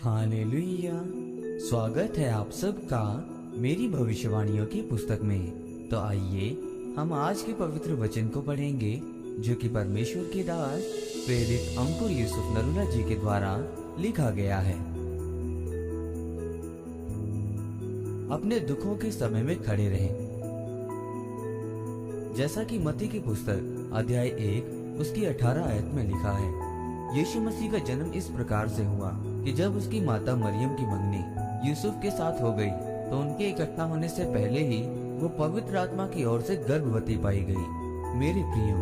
Hallelujah. स्वागत है आप सबका मेरी भविष्यवाणियों की पुस्तक में। तो आइए हम आज के पवित्र वचन को पढ़ेंगे जो कि परमेश्वर के दास प्रेरित अंकुर यूसुफ नरूला जी के द्वारा लिखा गया है। अपने दुखों के समय में खड़े रहें। जैसा कि मत्ती की पुस्तक अध्याय 1 उसकी 18 आयत में लिखा है, यीशु मसीह का जन्म इस प्रकार से हुआ कि जब उसकी माता मरियम की मंगनी यूसुफ के साथ हो गई तो उनके इकट्ठा होने से पहले ही वो पवित्र आत्मा की ओर से गर्भवती पाई गई। मेरे प्रियो,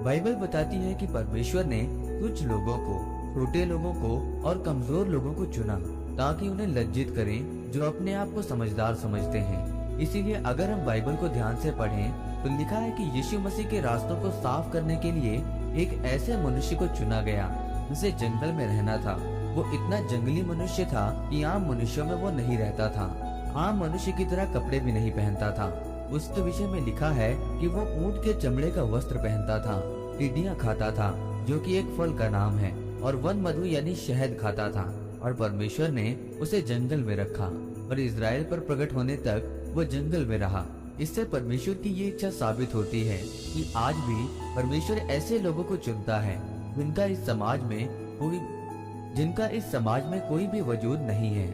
बाइबल बताती है कि परमेश्वर ने कुछ लोगों को, छोटे लोगों को और कमजोर लोगों को चुना ताकि उन्हें लज्जित करें जो अपने आप को समझदार समझते हैं। इसीलिए अगर हम बाइबल को ध्यान से पढ़ें तो लिखा है कि यीशु मसीह के रास्तों को साफ करने के लिए एक ऐसे मनुष्य को चुना गया जिसे जंगल में रहना था। वो इतना जंगली मनुष्य था कि आम मनुष्यों में वो नहीं रहता था। आम मनुष्य की तरह कपड़े भी नहीं पहनता था। उस विषय में लिखा है कि वो ऊंट के चमड़े का वस्त्र पहनता था, टिड्डियां खाता था जो कि एक फल का नाम है, और वन मधु यानी शहद खाता था। और परमेश्वर ने उसे जंगल में रखा और इजराइल पर प्रकट होने तक वो जंगल में रहा। इससे परमेश्वर की ये इच्छा साबित होती है कि आज भी परमेश्वर ऐसे लोगों को चुनता है जिनका इस समाज में कोई भी वजूद नहीं है,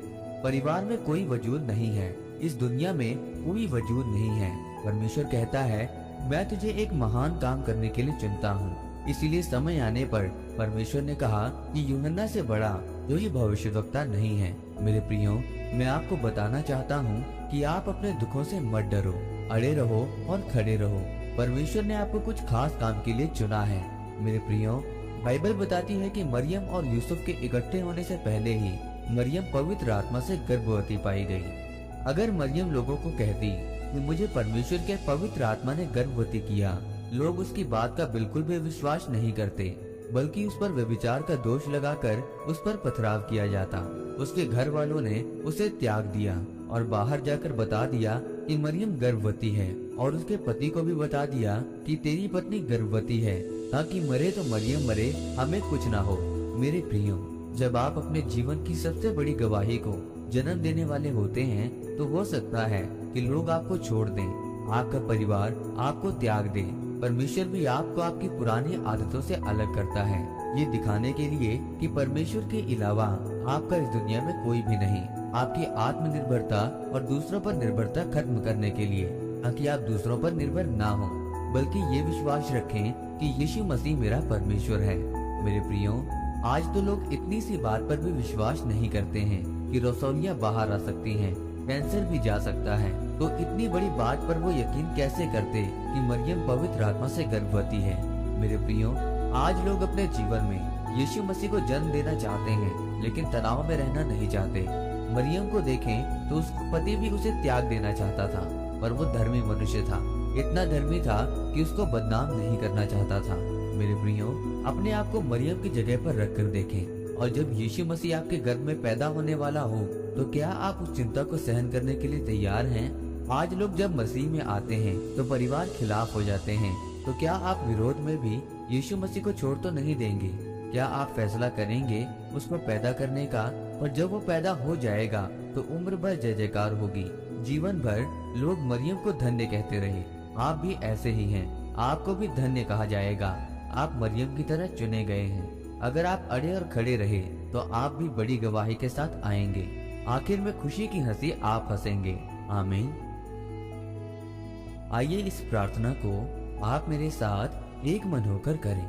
परिवार में कोई वजूद नहीं है, इस दुनिया में कोई वजूद नहीं है। परमेश्वर कहता है, मैं तुझे एक महान काम करने के लिए चुनता हूँ। इसीलिए समय आने पर परमेश्वर ने कहा कि यूहन्ना से बड़ा कोई भविष्यवक्ता नहीं है। मेरे प्रियो, मैं आपको बताना चाहता हूँ कि आप अपने दुखों से मत डरो, अड़े रहो और खड़े रहो। परमेश्वर ने आपको कुछ खास काम के लिए चुना है। मेरे प्रियो, बाइबल बताती है कि मरियम और यूसुफ के इकट्ठे होने से पहले ही मरियम पवित्र आत्मा से गर्भवती पाई गई। अगर मरियम लोगों को कहती कि मुझे परमेश्वर के पवित्र आत्मा ने गर्भवती किया, लोग उसकी बात का बिल्कुल भी विश्वास नहीं करते, बल्कि उस पर व्यभिचार का दोष लगाकर उस पर पथराव किया जाता। उसके घर वालों ने उसे त्याग दिया और बाहर जाकर बता दिया कि मरियम गर्भवती है, और उसके पति को भी बता दिया कि तेरी पत्नी गर्भवती है, ताकि मरे तो मरियम मरे, हमें कुछ ना हो। मेरे प्रियो, जब आप अपने जीवन की सबसे बड़ी गवाही को जन्म देने वाले होते हैं तो हो सकता है कि लोग आपको छोड़ दें, आपका परिवार आपको त्याग दे। परमेश्वर भी आपको आपकी पुरानी आदतों से अलग करता है, ये दिखाने के लिए कि परमेश्वर के अलावा आपका इस दुनिया में कोई भी नहीं। आपकी आत्मनिर्भरता और दूसरों पर निर्भरता खत्म करने के लिए, ताकि आप दूसरों पर निर्भर ना हो, बल्कि ये विश्वास रखें कि यीशु मसीह मेरा परमेश्वर है। मेरे प्रियो, आज तो लोग इतनी सी बात पर भी विश्वास नहीं करते हैं कि रसौलियां बाहर आ सकती हैं, कैंसर भी जा सकता है, तो इतनी बड़ी बात पर वो यकीन कैसे करते कि मरियम पवित्र आत्मा से गर्भवती है। मेरे प्रियो, आज लोग अपने जीवन में यीशु मसीह को जन्म देना चाहते हैं, लेकिन तनाव में रहना नहीं चाहते। मरियम को देखें तो उसका पति भी उसे त्याग देना चाहता था, पर वो धर्मी मनुष्य था, इतना धर्मी था कि उसको बदनाम नहीं करना चाहता था। मेरे प्रियो, अपने आप को मरियम की जगह पर रखकर देखें, और जब यीशु मसीह आपके गर्भ में पैदा होने वाला हो तो क्या आप उस चिंता को सहन करने के लिए तैयार हैं? आज लोग जब मसीह में आते हैं तो परिवार खिलाफ हो जाते हैं, तो क्या आप विरोध में भी यीशु मसीह को छोड़ तो नहीं देंगे? क्या आप फैसला करेंगे उसको पैदा करने का, और जब वो पैदा हो जाएगा तो उम्र भर जय जयकार होगी, जीवन भर लोग मरियम को धन्य कहते रहे। आप भी ऐसे ही हैं, आपको भी धन्य कहा जाएगा। आप मरियम की तरह चुने गए हैं। अगर आप अड़े और खड़े रहे तो आप भी बड़ी गवाही के साथ आएंगे। आखिर में खुशी की हंसी आप हंसेंगे। आमीन। आइए इस प्रार्थना को आप मेरे साथ एक मन होकर करें।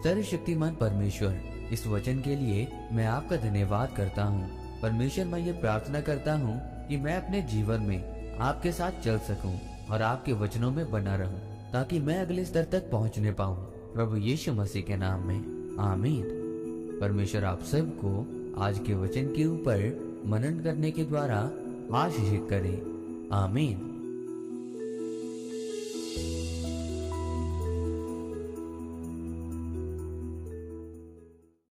सर्वशक्तिमान परमेश्वर, इस वचन के लिए मैं आपका धन्यवाद करता हूँ। परमेश्वर, मैं ये प्रार्थना करता हूँ कि मैं अपने जीवन में आपके साथ चल सकूं और आपके वचनों में बना रहूं, ताकि मैं अगले स्तर तक पहुंचने पाऊं। प्रभु यीशु मसीह के नाम में आमीन। परमेश्वर आप सबको आज के वचन के ऊपर मनन करने के द्वारा आशीषित करे। आमीन।